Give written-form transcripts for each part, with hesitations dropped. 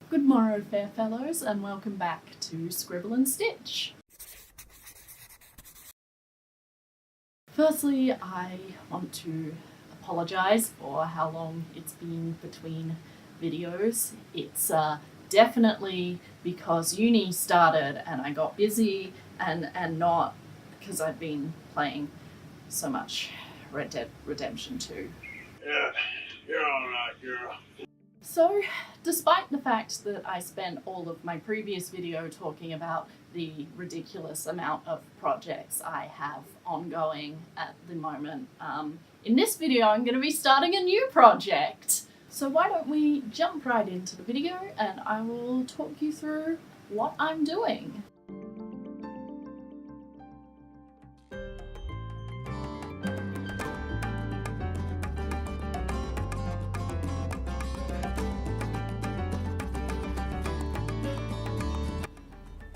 Good morrow, fair fellows, and welcome back to Scribble and Stitch. Firstly, I want to apologise for how long it's been between videos. It's definitely because uni started and I got busy and not because I've been playing so much Red Dead Redemption 2. Yeah, you're alright, girl. So, despite the fact that I spent all of my previous video talking about the ridiculous amount of projects I have ongoing at the moment, in this video I'm going to be starting a new project. So why don't we jump right into the video and I will talk you through what I'm doing.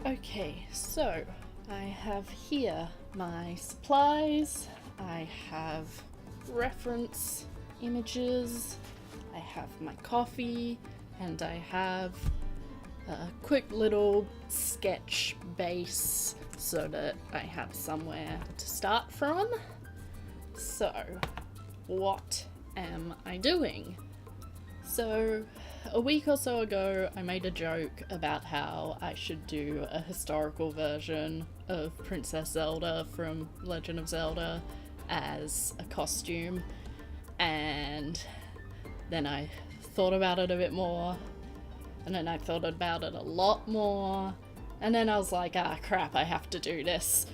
Okay, so I have here my supplies, I have reference images, I have my coffee, and I have a quick little sketch base so that I have somewhere to start from. So, what am I doing? So, a week or so ago, I made a joke about how I should do a historical version of Princess Zelda from Legend of Zelda as a costume, and then I thought about it a bit more, and then I thought about it a lot more, and then I was like, crap, I have to do this.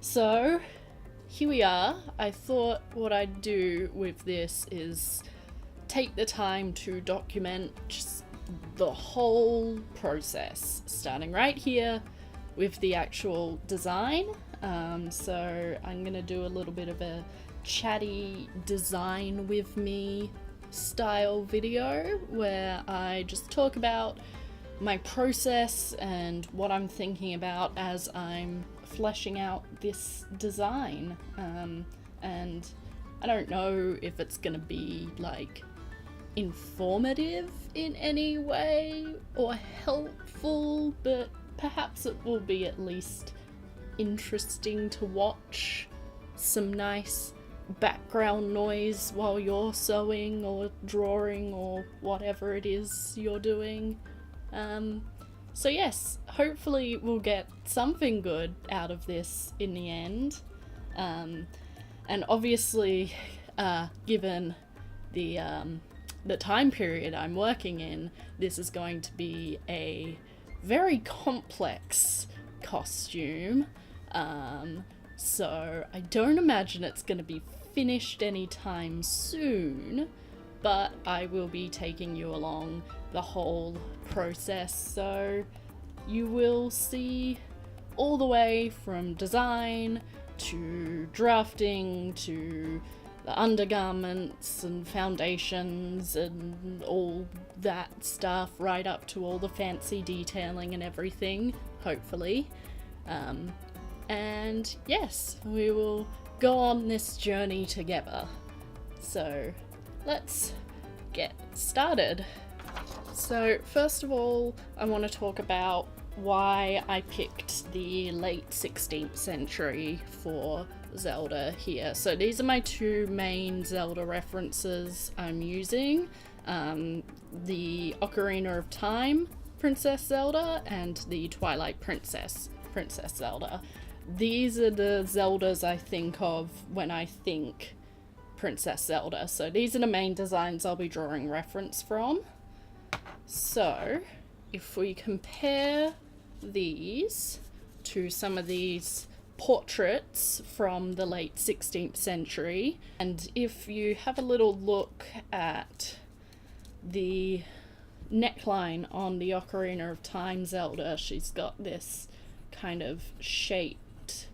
So, here we are. I thought what I'd do with this is take the time to document just the whole process, starting right here with the actual design. So I'm gonna do a little bit of a chatty design with me style video where I just talk about my process and what I'm thinking about as I'm fleshing out this design. And I don't know if it's gonna be like informative in any way or helpful, but perhaps it will be at least interesting to watch. Some nice background noise while you're sewing or drawing or whatever it is you're doing. So yes, hopefully we'll get something good out of this in the end. And obviously, given the time period I'm working in, this is going to be a very complex costume, so I don't imagine it's going to be finished anytime soon, but I will be taking you along the whole process, so you will see all the way from design to drafting to the undergarments and foundations and all that stuff, right up to all the fancy detailing and everything, hopefully. And yes, we will go on this journey together. So let's get started. So first of all, I want to talk about why I picked the late 16th century for Zelda here. So these are my two main Zelda references I'm using. The Ocarina of Time Princess Zelda and the Twilight Princess Zelda. These are the Zeldas I think of when I think Princess Zelda. So these are the main designs I'll be drawing reference from. So if we compare these to some of these portraits from the late 16th century, and if you have a little look at the neckline on the Ocarina of Time Zelda, she's got this kind of shaped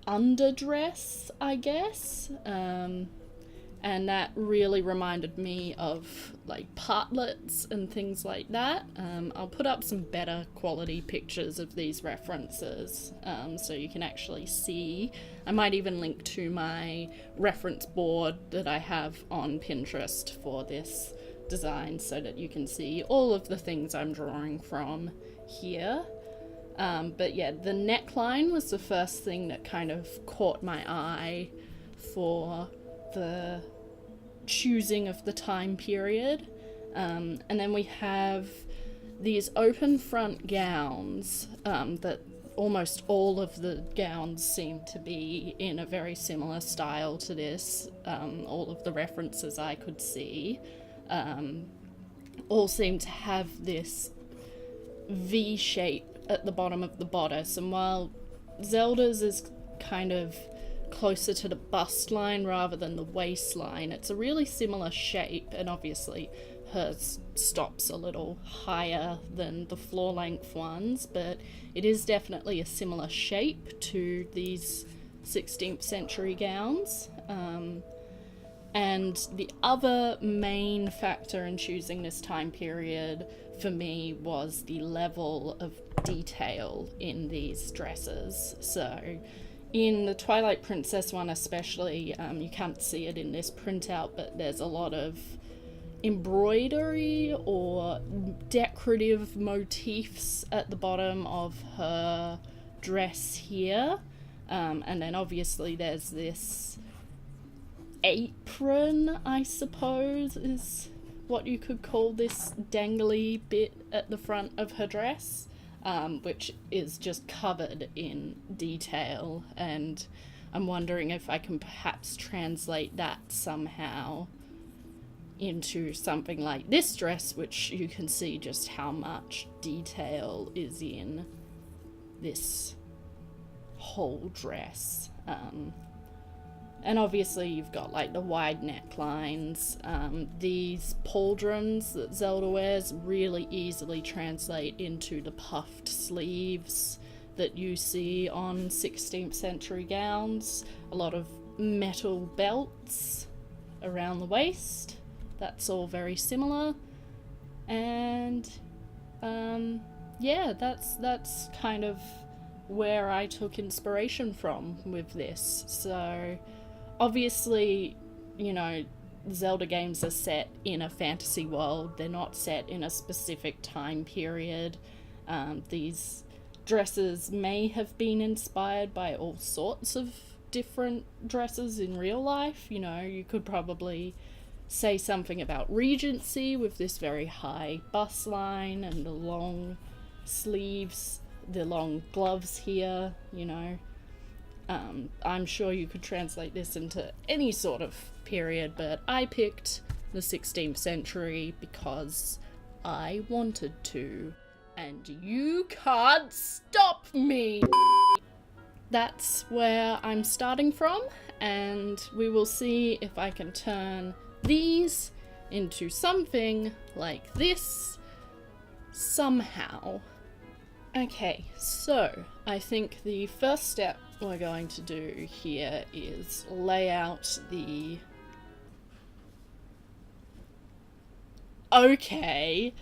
underdress, I guess, and that really reminded me of like partlets and things like that. I'll put up some better quality pictures of these references so you can actually see. I might even link to my reference board that I have on Pinterest for this designs so that you can see all of the things I'm drawing from here. But yeah, the neckline was the first thing that kind of caught my eye for the choosing of the time period. And then we have these open front gowns that almost all of the gowns seem to be in a very similar style to this. All of the references I could see all seem to have this V shape at the bottom of the bodice, and while Zelda's is kind of closer to the bust line rather than the waistline, it's a really similar shape, and obviously hers stops a little higher than the floor length ones, but it is definitely a similar shape to these 16th century gowns. And the other main factor in choosing this time period for me was the level of detail in these dresses. So in the Twilight Princess one especially, you can't see it in this printout, but there's a lot of embroidery or decorative motifs at the bottom of her dress here. And then obviously there's this apron, I suppose, is what you could call this dangly bit at the front of her dress, which is just covered in detail, and I'm wondering if I can perhaps translate that somehow into something like this dress, which you can see just how much detail is in this whole dress. And obviously you've got like the wide necklines. These pauldrons that Zelda wears really easily translate into the puffed sleeves that you see on 16th century gowns. A lot of metal belts around the waist. That's all very similar. And yeah, that's kind of where I took inspiration from with this. So obviously, you know, Zelda games are set in a fantasy world. They're not set in a specific time period. These dresses may have been inspired by all sorts of different dresses in real life. You know, you could probably say something about Regency with this very high bust line and the long sleeves, the long gloves here, you know. I'm sure you could translate this into any sort of period, but I picked the 16th century because I wanted to, and you can't stop me! That's where I'm starting from, and we will see if I can turn these into something like this somehow. Okay, so I think the first step we're going to do here is lay out the... Okay.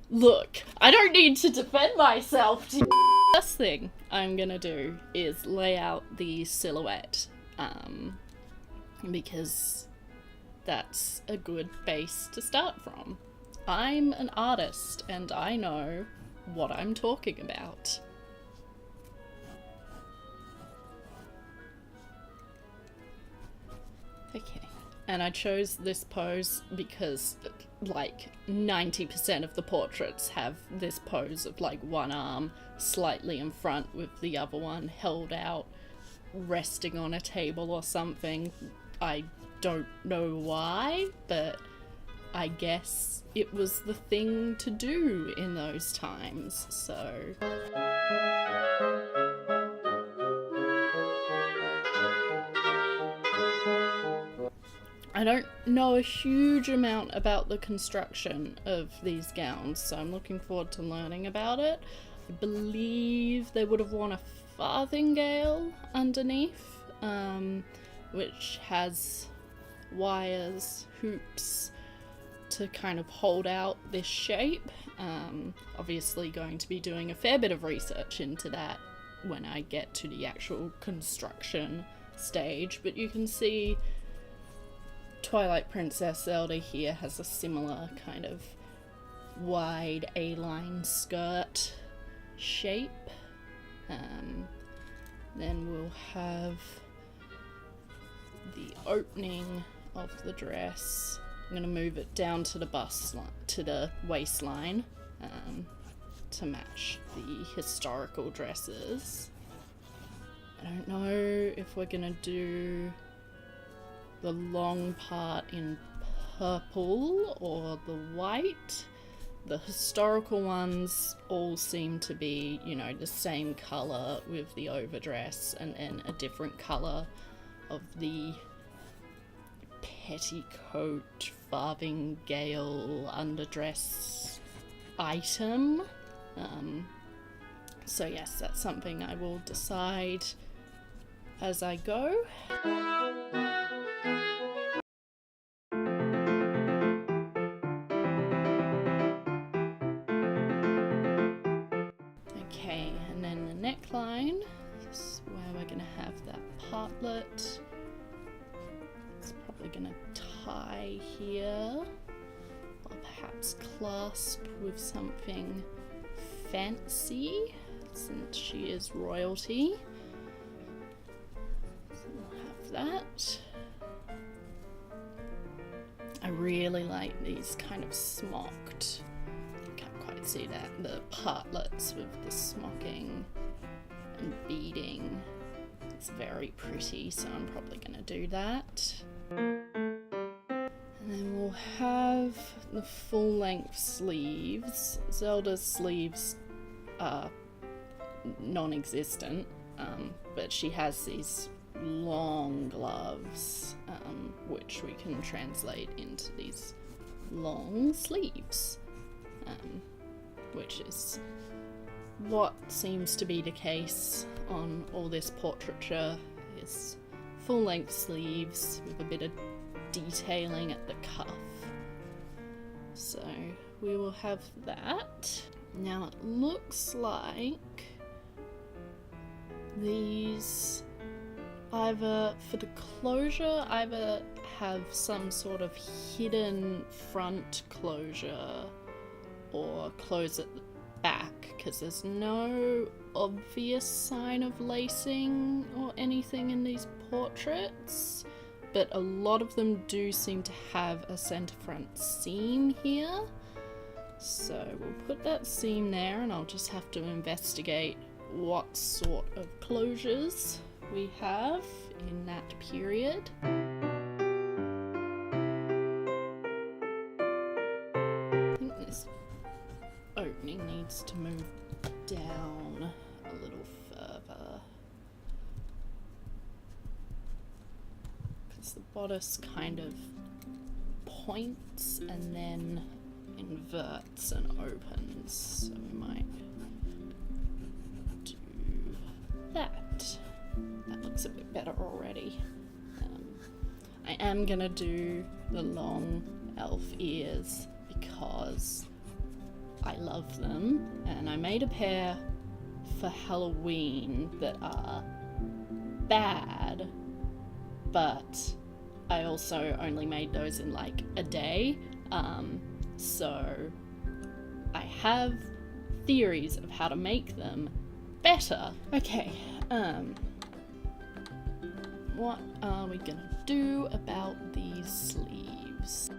Look, I don't need to defend myself. First thing I'm gonna do is lay out the silhouette, because that's a good base to start from. I'm an artist and I know what I'm talking about. Okay, and I chose this pose because like 90% of the portraits have this pose of like one arm slightly in front with the other one held out, resting on a table or something. I don't know why, but I guess it was the thing to do in those times, so... I don't know a huge amount about the construction of these gowns, so I'm looking forward to learning about it. I believe they would have worn a farthingale underneath, which has wires, hoops, to kind of hold out this shape. Obviously going to be doing a fair bit of research into that when I get to the actual construction stage, but you can see Twilight Princess Zelda here has a similar kind of wide A-line skirt shape. Then we'll have the opening of the dress. I'm going to move it down to the to the waistline to match the historical dresses. I don't know if we're going to do the long part in purple or the white. The historical ones all seem to be, you know, the same colour with the overdress and then a different colour of the petticoat farthingale underdress item. So yes, that's something I will decide as I go. Okay, and then the neckline is where we're going to have that partlet. It's probably going to tie here, or perhaps clasp with something fancy, since she is royalty. So we'll have that. I really like these kind of smocked, can't quite see that, the partlets with the smocking and beading. It's very pretty, so I'm probably going to do that. And then we'll have the full length sleeves. Zelda's sleeves are non-existent, but she has these long gloves, which we can translate into these long sleeves, which is what seems to be the case on all this portraiture, is full-length sleeves with a bit of detailing at the cuff. So we will have that. Now it looks like these either, for the closure, either have some sort of hidden front closure or close at the back, because there's no obvious sign of lacing or anything in these portraits, but a lot of them do seem to have a center front seam here. So we'll put that seam there, and I'll just have to investigate what sort of closures we have in that period. I think this opening needs to move down a little further, because the bodice kind of points and then inverts and opens, so we might do that. That looks a bit better already. I am gonna do the long elf ears because I love them, and I made a pair for Halloween that are bad, but I also only made those in like a day. So I have theories of how to make them better. Okay, what are we gonna do about these sleeves?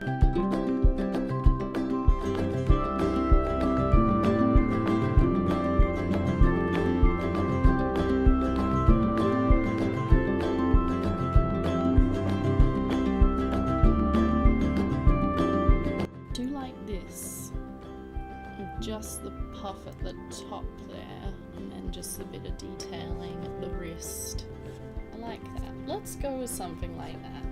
Just the puff at the top there, and then just a bit of detailing at the wrist. I like that. Let's go with something like that.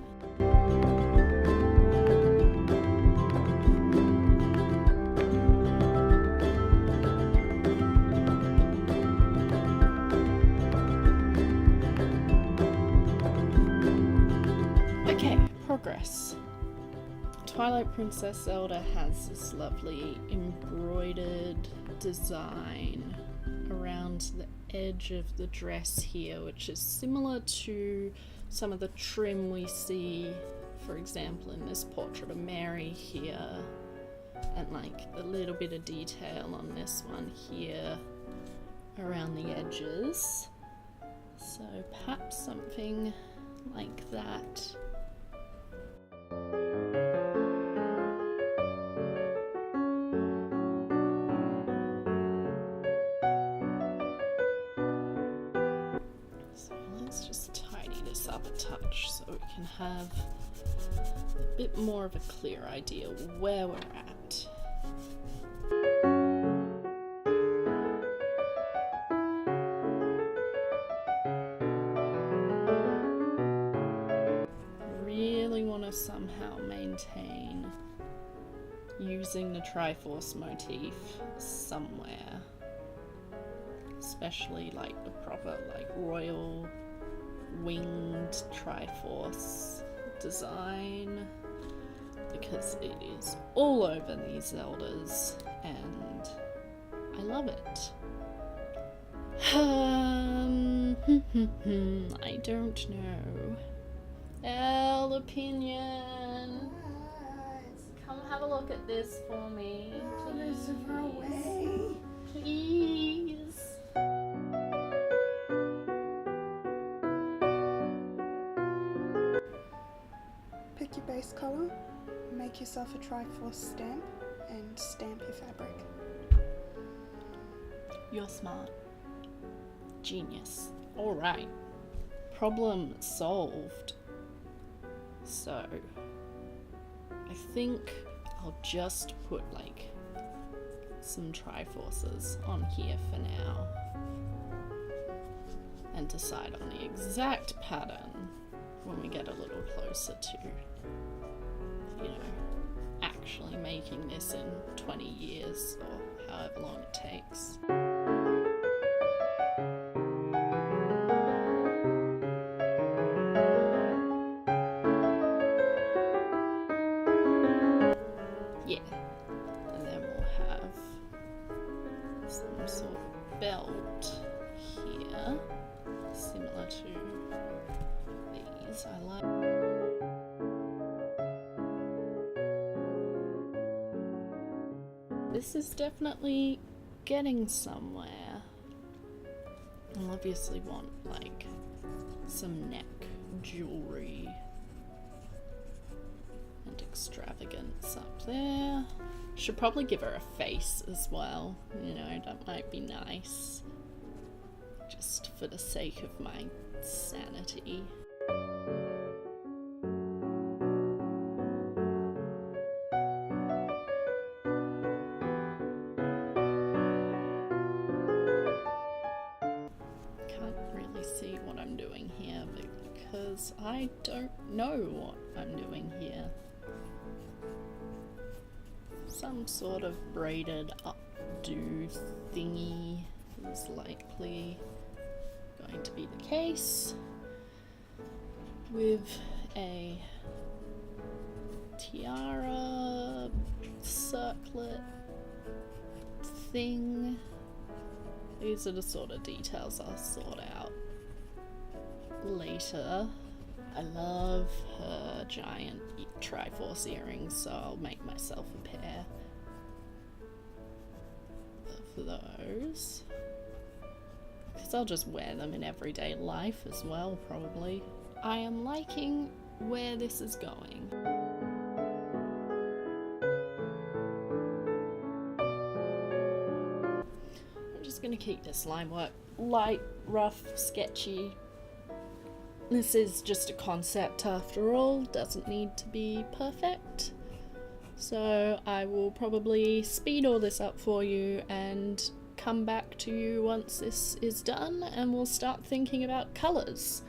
Okay, progress. Twilight Princess Zelda has this lovely embroidered design around the edge of the dress here, which is similar to some of the trim we see for example, in this portrait of Mary here, and like a little bit of detail on this one here around the edges. So perhaps something like that. So let's just tidy this up a touch so we can have a bit more of a clear idea where we're at. Really want to somehow maintain using the Triforce motif somewhere, especially like the proper like royal winged Triforce design, because it is all over these Zeldas and I love it. I don't know. Elle, opinion. Come have a look at this for me, please. Please. Pick your base colour, make yourself a Triforce stamp, and stamp your fabric. You're smart. Genius. Alright. Problem solved. So, I think I'll just put like some Triforces on here for now and decide on the exact pattern when we get a little closer to, you know, actually making this in 20 years or however long it takes. Yeah, and then we'll have some sort of belt here, similar to these. I like. This is definitely getting somewhere. I'll obviously want like some neck jewelry and extravagance up there. Should probably give her a face as well, you know, that might be nice. Just for the sake of my sanity. Can't really see what I'm doing here because I don't know what I'm doing here. Some sort of braided updo thingy is likely going to be the case, with a tiara circlet thing. These are the sort of details I'll sort out later. I love her giant Triforce earrings, so I'll make myself a pair of those. Because I'll just wear them in everyday life as well, probably. I am liking where this is going. I'm just going to keep this line work light, rough, sketchy. This is just a concept after all, doesn't need to be perfect. So I will probably speed all this up for you and come back to you once this is done, and we'll start thinking about colours.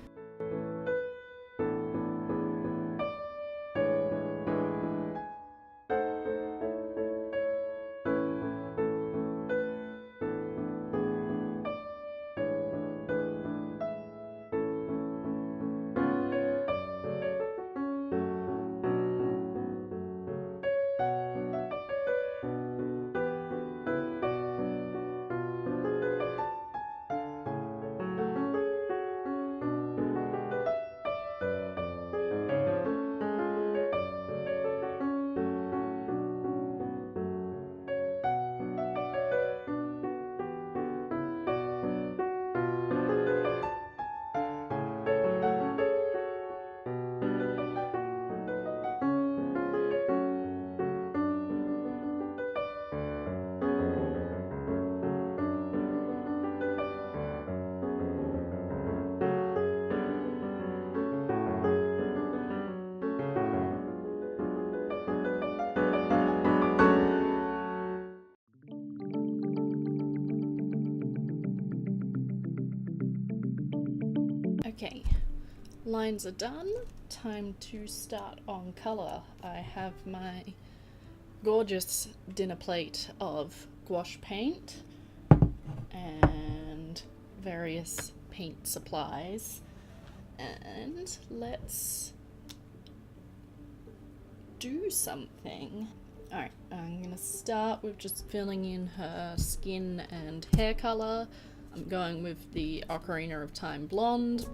lines are done. Time to start on colour. I have my gorgeous dinner plate of gouache paint and various paint supplies, and let's do something. Alright, I'm gonna start with just filling in her skin and hair colour. I'm going with the Ocarina of Time blonde.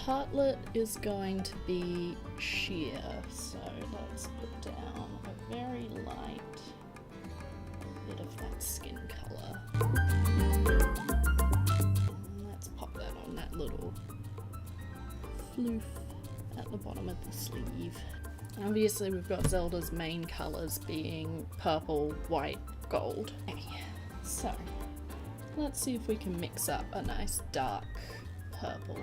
Partlet is going to be sheer, so let's put down a very light bit of that skin colour. And let's pop that on that little floof at the bottom of the sleeve. And obviously we've got Zelda's main colours being purple, white, gold. Okay, so let's see if we can mix up a nice dark purple.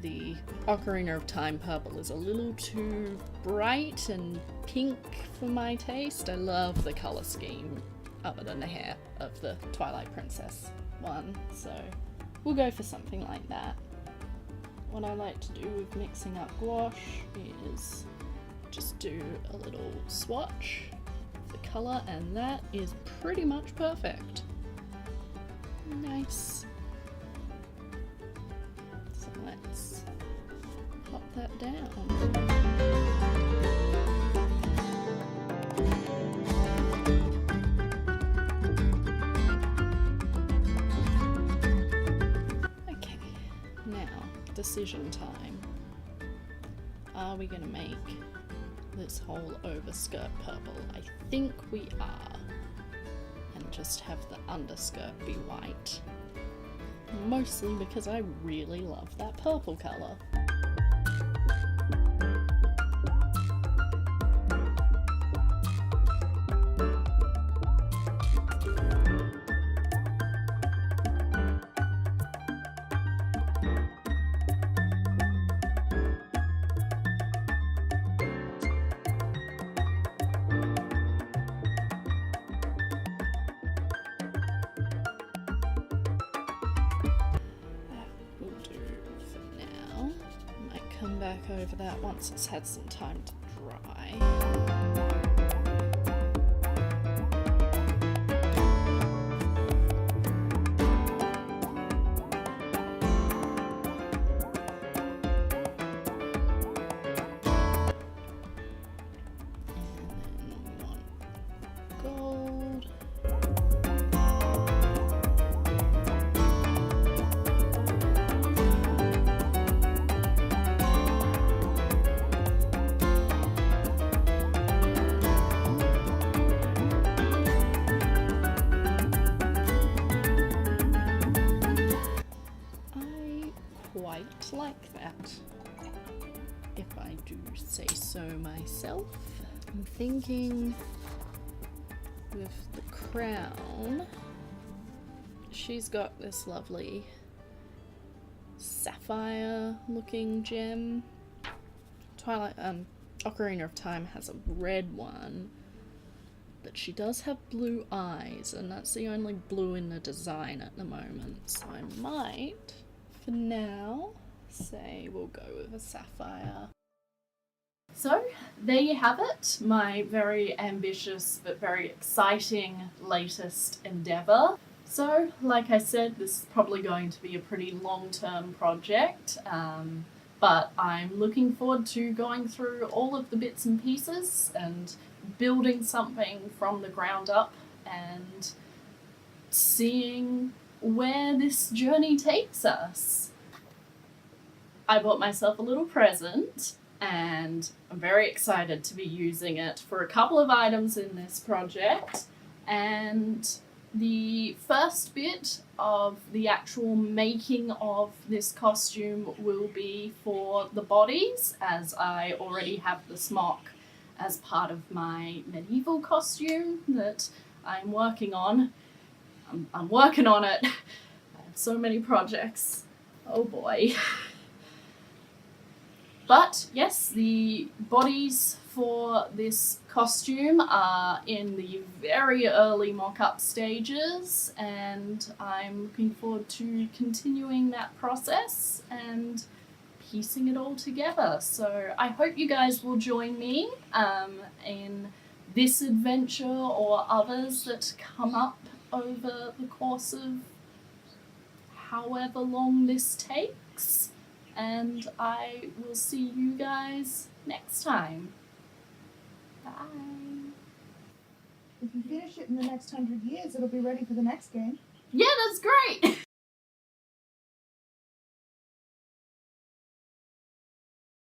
The Ocarina of Time purple is a little too bright and pink for my taste. I love the colour scheme other than the hair of the Twilight Princess one, so we'll go for something like that. What I like to do with mixing up gouache is just do a little swatch of the colour, and that is pretty much perfect. Nice. Let's pop that down. Okay, now decision time. Are we gonna make this whole overskirt purple? I think we are. And just have the underskirt be white. Mostly because I really love that purple colour. Back over that once it's had some time to dry. Like that, if I do say so myself. I'm thinking with the crown, she's got this lovely sapphire looking gem. Ocarina of Time has a red one, but she does have blue eyes, and that's the only blue in the design at the moment, so I might, for now, say we'll go with a sapphire. So there you have it, my very ambitious but very exciting latest endeavour. So like I said, this is probably going to be a pretty long-term project, but I'm looking forward to going through all of the bits and pieces and building something from the ground up and seeing where this journey takes us. I bought myself a little present and I'm very excited to be using it for a couple of items in this project, and the first bit of the actual making of this costume will be for the bodies, as I already have the smock as part of my medieval costume that I'm working on. I'm working on it. I have so many projects. Oh boy. But yes, the bodies for this costume are in the very early mock-up stages, and I'm looking forward to continuing that process and piecing it all together. So I hope you guys will join me in this adventure or others that come up over the course of however long this takes. And I will see you guys next time. Bye. If you finish it in the next 100 years, it'll be ready for the next game. Yeah, that's great!